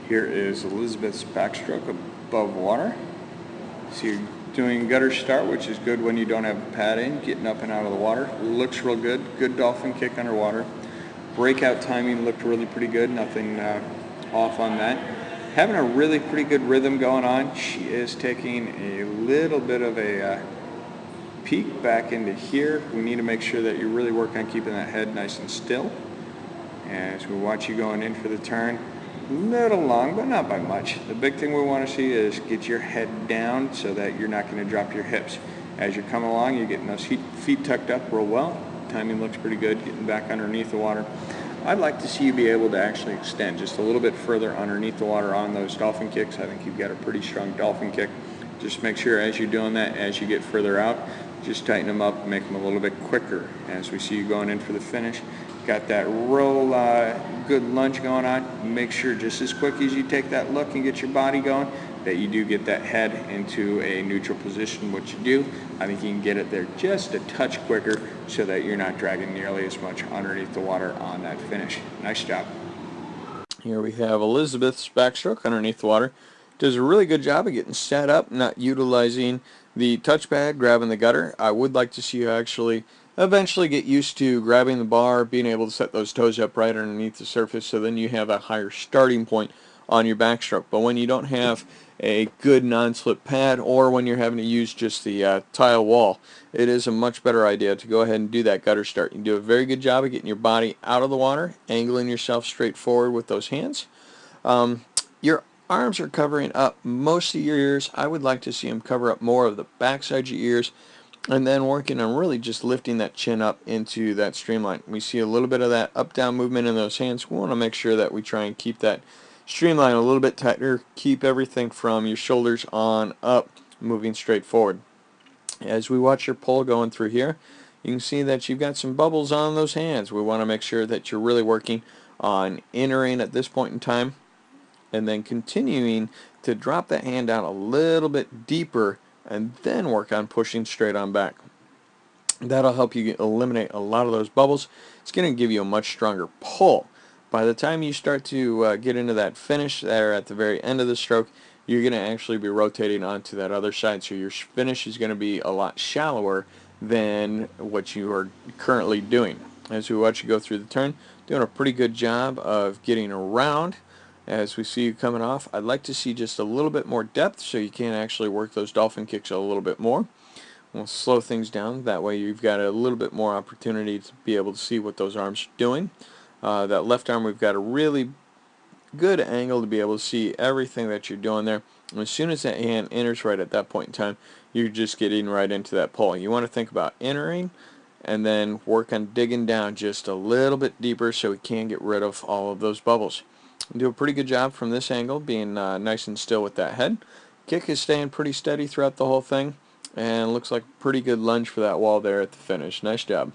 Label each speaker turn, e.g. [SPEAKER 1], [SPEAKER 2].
[SPEAKER 1] Here is Elizabeth's backstroke above water. So you're doing gutter start, which is good when you don't have a pad in, getting up and out of the water. Looks real good. Good dolphin kick underwater. Breakout timing looked really pretty good. Nothing off on that. Having a really pretty good rhythm going on. She is taking a little bit of a peek back into here. We need to make sure that you really work on keeping that head nice and still. As we watch you going in for the turn, a little long, but not by much. The big thing we want to see is get your head down so that you're not going to drop your hips. As you're coming along, you're getting those feet tucked up real well. Timing looks pretty good, getting back underneath the water. I'd like to see you be able to actually extend just a little bit further underneath the water on those dolphin kicks. I think you've got a pretty strong dolphin kick. Just make sure as you're doing that, as you get further out, just tighten them up, make them a little bit quicker. As we see you going in for the finish, got that real good lunge going on. Make sure just as quick as you take that look and get your body going, that you do get that head into a neutral position. What you do, I think you can get it there just a touch quicker so that you're not dragging nearly as much underneath the water on that finish. Nice job. Here we have Elizabeth's backstroke underneath the water. Does a really good job of getting set up, not utilizing the touchpad, grabbing the gutter. I would like to see you actually eventually get used to grabbing the bar, being able to set those toes up right underneath the surface, so then you have a higher starting point on your backstroke. But when you don't have a good non-slip pad, or when you're having to use just the tile wall, it is a much better idea to go ahead and do that gutter start. You do a very good job of getting your body out of the water, angling yourself straight forward with those hands. Your arms are covering up most of your ears. I would like to see them cover up more of the backside of your ears, and then working on really just lifting that chin up into that streamline. We see a little bit of that up-down movement in those hands. We want to make sure that we try and keep that streamline a little bit tighter. Keep everything from your shoulders on up, moving straight forward. As we watch your pull going through here, you can see that you've got some bubbles on those hands. We want to make sure that you're really working on entering at this point in time, and then continuing to drop that hand down a little bit deeper, and then work on pushing straight on back. That'll help you eliminate a lot of those bubbles. It's going to give you a much stronger pull. By the time you start to get into that finish there at the very end of the stroke, you're going to actually be rotating onto that other side, so your finish is going to be a lot shallower than what you are currently doing. As we watch you go through the turn, doing a pretty good job of getting around. As we see you coming off, I'd like to see just a little bit more depth so you can actually work those dolphin kicks a little bit more. We'll slow things down. That way you've got a little bit more opportunity to be able to see what those arms are doing. That left arm, we've got a really good angle to be able to see everything that you're doing there. And as soon as that hand enters right at that point in time, you're just getting right into that pull. You want to think about entering and then work on digging down just a little bit deeper so we can get rid of all of those bubbles. Do a pretty good job from this angle, being nice and still with that head. Kick is staying pretty steady throughout the whole thing, and looks like a pretty good lunge for that wall there at the finish. Nice job.